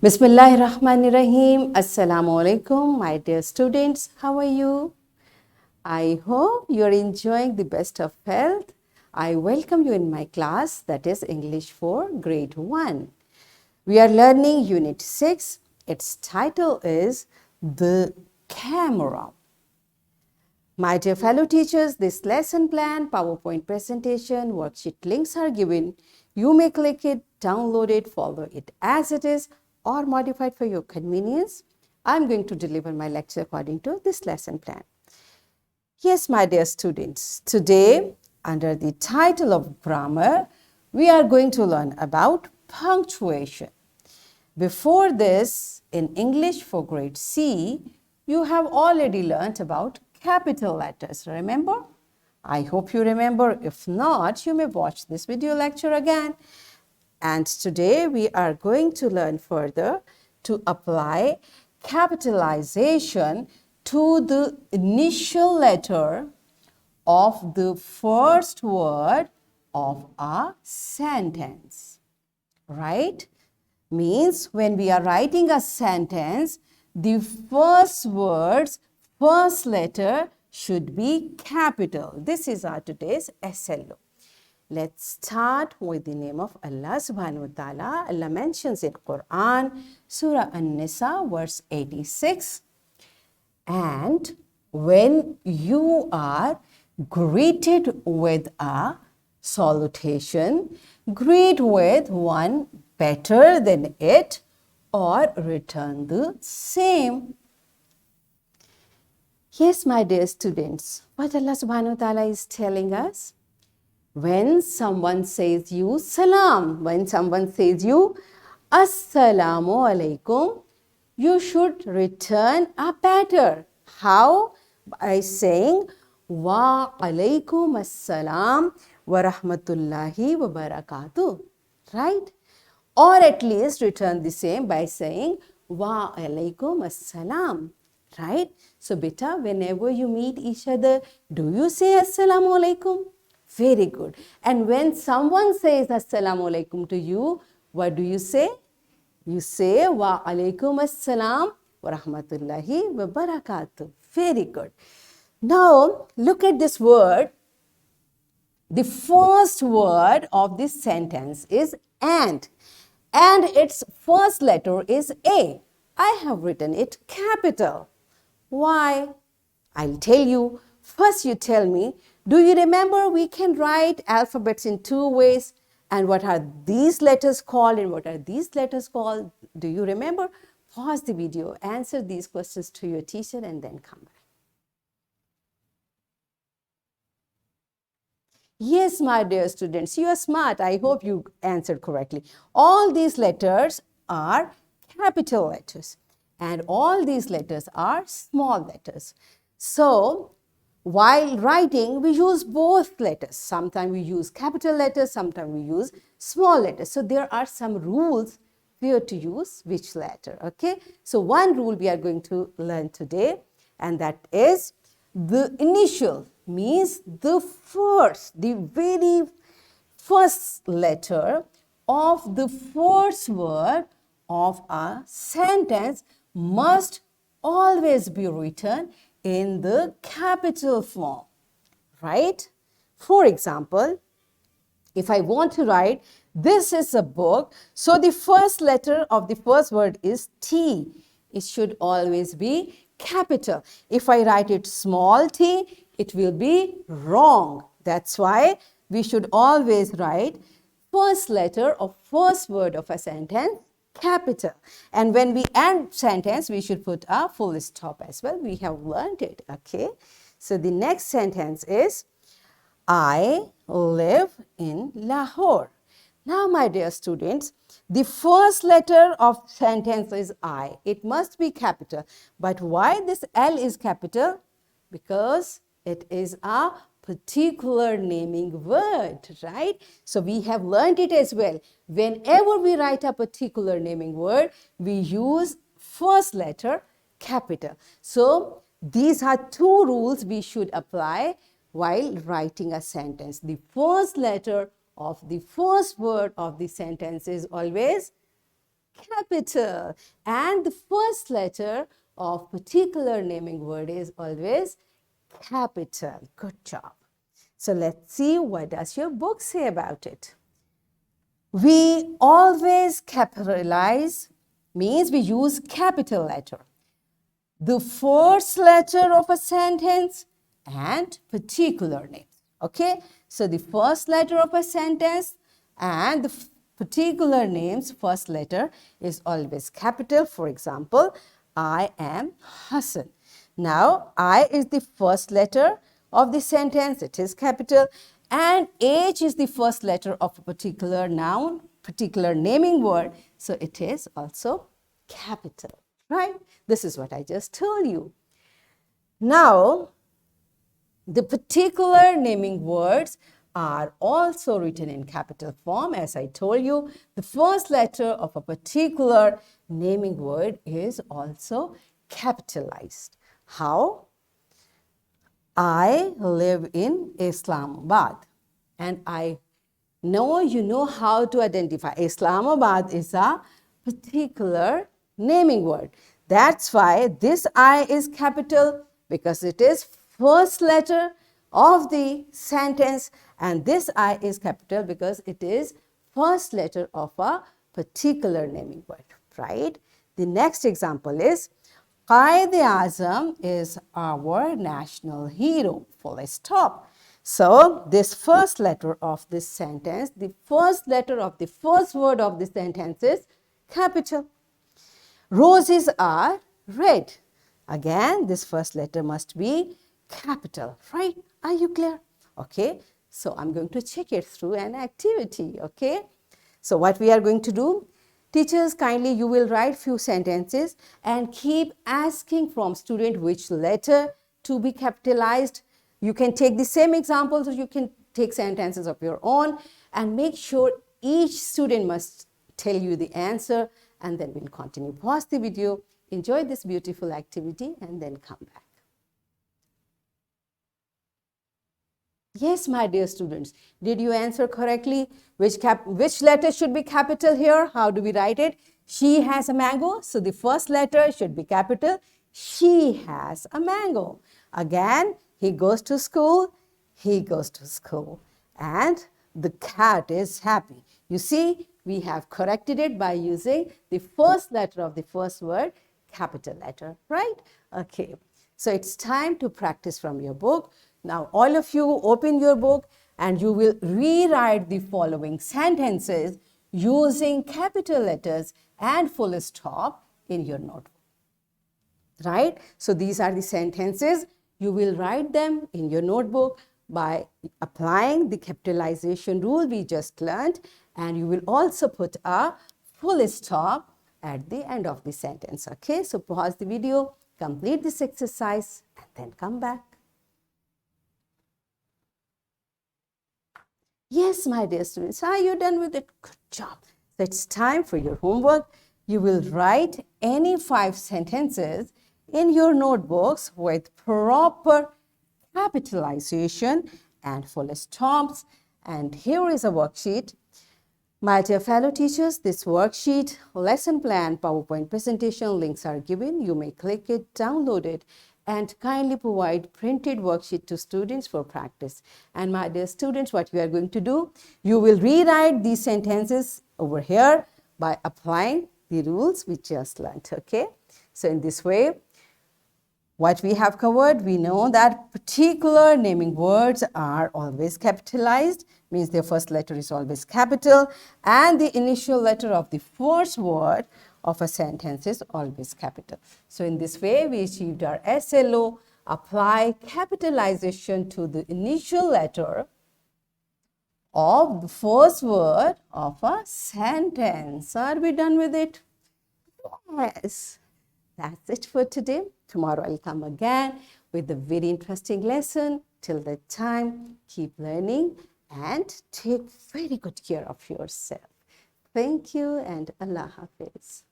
Bismillahirrahmanirrahim. Assalamu alaikum, my dear students. How are you? I hope you are enjoying the best of health. I welcome you in my class, that is English for grade 1. We are learning unit 6. Its title is The Camera. My dear fellow teachers, this lesson plan, PowerPoint presentation, worksheet links are given. You may click it, download it, follow it as it is, or modify it for your convenience. I'm going to deliver my lecture according to this lesson plan. Yes, my dear students, today under the title of grammar, we are going to learn about punctuation. Before this, in English for grade C, you have already learnt about capital letters, remember? I hope you remember. If not, you may watch this video lecture again. And today we are going to learn further to apply capitalization to the initial letter of the first word of a sentence, right? Means when we are writing a sentence, the first word's first letter should be capital. This is our today's SLO. Let's start with the name of Allah subhanahu wa ta'ala. Allah mentions in Quran, Surah An-Nisa, verse 86. And when you are greeted with a salutation, greet with one better than it or return the same. Yes, my dear students, what Allah subhanahu wa ta'ala is telling us? When someone says you salam, when someone says you assalamu alaikum, you should return a better. How? By saying wa alaikum assalam wa rahmatullahi wa barakatuh, right? Or at least return the same by saying wa alaikum assalam, right? So beta, whenever you meet each other, do you say assalamu alaikum? Very good. And when someone says assalamu alaikum to you, what do you say? You say wa alaikum assalam wa rahmatullahi wa barakatuh. Very good. Now look at this word. The first word of this sentence is and its first letter is A. I have written it capital. Why? I'll tell you. First you tell me, do you remember we can write alphabets in two ways? And what are these letters called and what are these letters called? Do you remember? Pause the video, answer these questions to your teacher and then come back. Yes, my dear students, you are smart. I hope you answered correctly. All these letters are capital letters and all these letters are small letters. So, while writing, we use both letters. Sometimes we use capital letters, sometimes we use small letters. So there are some rules where to use which letter, okay? So one rule we are going to learn today, and that is the initial means the very first letter of the first word of a sentence must always be written in the capital form, right? For example, if I want to write, this is a book, so the first letter of the first word is T. It should always be capital. If I write it small t, it will be wrong. That's why we should always write first letter of first word of a sentence capital. And when we end sentence, we should put a full stop as well. We have learned it, okay? So the next sentence is, I live in Lahore. Now, my dear students, the first letter of sentence is I. It must be capital. But why this L is capital? Because it is a particular naming word, right? So we have learned it as well. Whenever we write a particular naming word, we use first letter capital. So these are two rules we should apply while writing a sentence. The first letter of the first word of the sentence is always capital. And the first letter of particular naming word is always capital. Good job. So let's see, what does your book say about it? We always capitalize means we use capital letter. The first letter of a sentence and particular name. Okay, so the first letter of a sentence and the particular name's first letter is always capital. For example, I am Hassan. Now, I is the first letter of the sentence, it is capital, and H is the first letter of a particular noun, particular naming word, so it is also capital, right? This is what I just told you. Now, the particular naming words are also written in capital form. As I told you, the first letter of a particular naming word is also capitalized. How? I live in Islamabad, and I know you know how to identify. Islamabad is a particular naming word. That's why this I is capital, because it is first letter of the sentence, and this I is capital because it is first letter of a particular naming word, right? The next example is Quaid-e-Azam is our national hero, full stop. So this first letter of this sentence, the first letter of the first word of the sentence is capital. Roses are red. Again, this first letter must be capital, right? Are you clear? Okay, so I'm going to check it through an activity, okay? So what we are going to do, teachers, kindly you will write few sentences and keep asking from student which letter to be capitalized. You can take the same examples or you can take sentences of your own, and make sure each student must tell you the answer, and then we'll continue. Pause the video, enjoy this beautiful activity, and then come back. Yes, my dear students, did you answer correctly? Which letter should be capital here? How do we write it? She has a mango, so the first letter should be capital. She has a mango. Again, he goes to school, he goes to school. And the cat is happy. You see, we have corrected it by using the first letter of the first word, capital letter, right? Okay, so it's time to practice from your book. Now, all of you open your book and you will rewrite the following sentences using capital letters and full stop in your notebook. Right? So these are the sentences. You will write them in your notebook by applying the capitalization rule we just learned, and you will also put a full stop at the end of the sentence. Okay, so pause the video, complete this exercise, and then come back. Yes, my dear students, are you done with it? Good job. So it's time for your homework. You will write any 5 sentences in your notebooks with proper capitalization and full stops. And here is a worksheet. My dear fellow teachers, this worksheet, lesson plan, PowerPoint presentation links are given. You may click it, download it, and kindly provide printed worksheet to students for practice. And my dear students, what you are going to do, you will rewrite these sentences over here by applying the rules we just learned, okay? So in this way, what we have covered, we know that particular naming words are always capitalized, means their first letter is always capital, and the initial letter of the first word of a sentence is always capital. So in this way, we achieved our SLO, apply capitalization to the initial letter of the first word of a sentence. Are we done with it? Yes. That's it for today. Tomorrow I'll come again with a very interesting lesson. Till that time, keep learning and take very good care of yourself. Thank you and Allah Hafiz.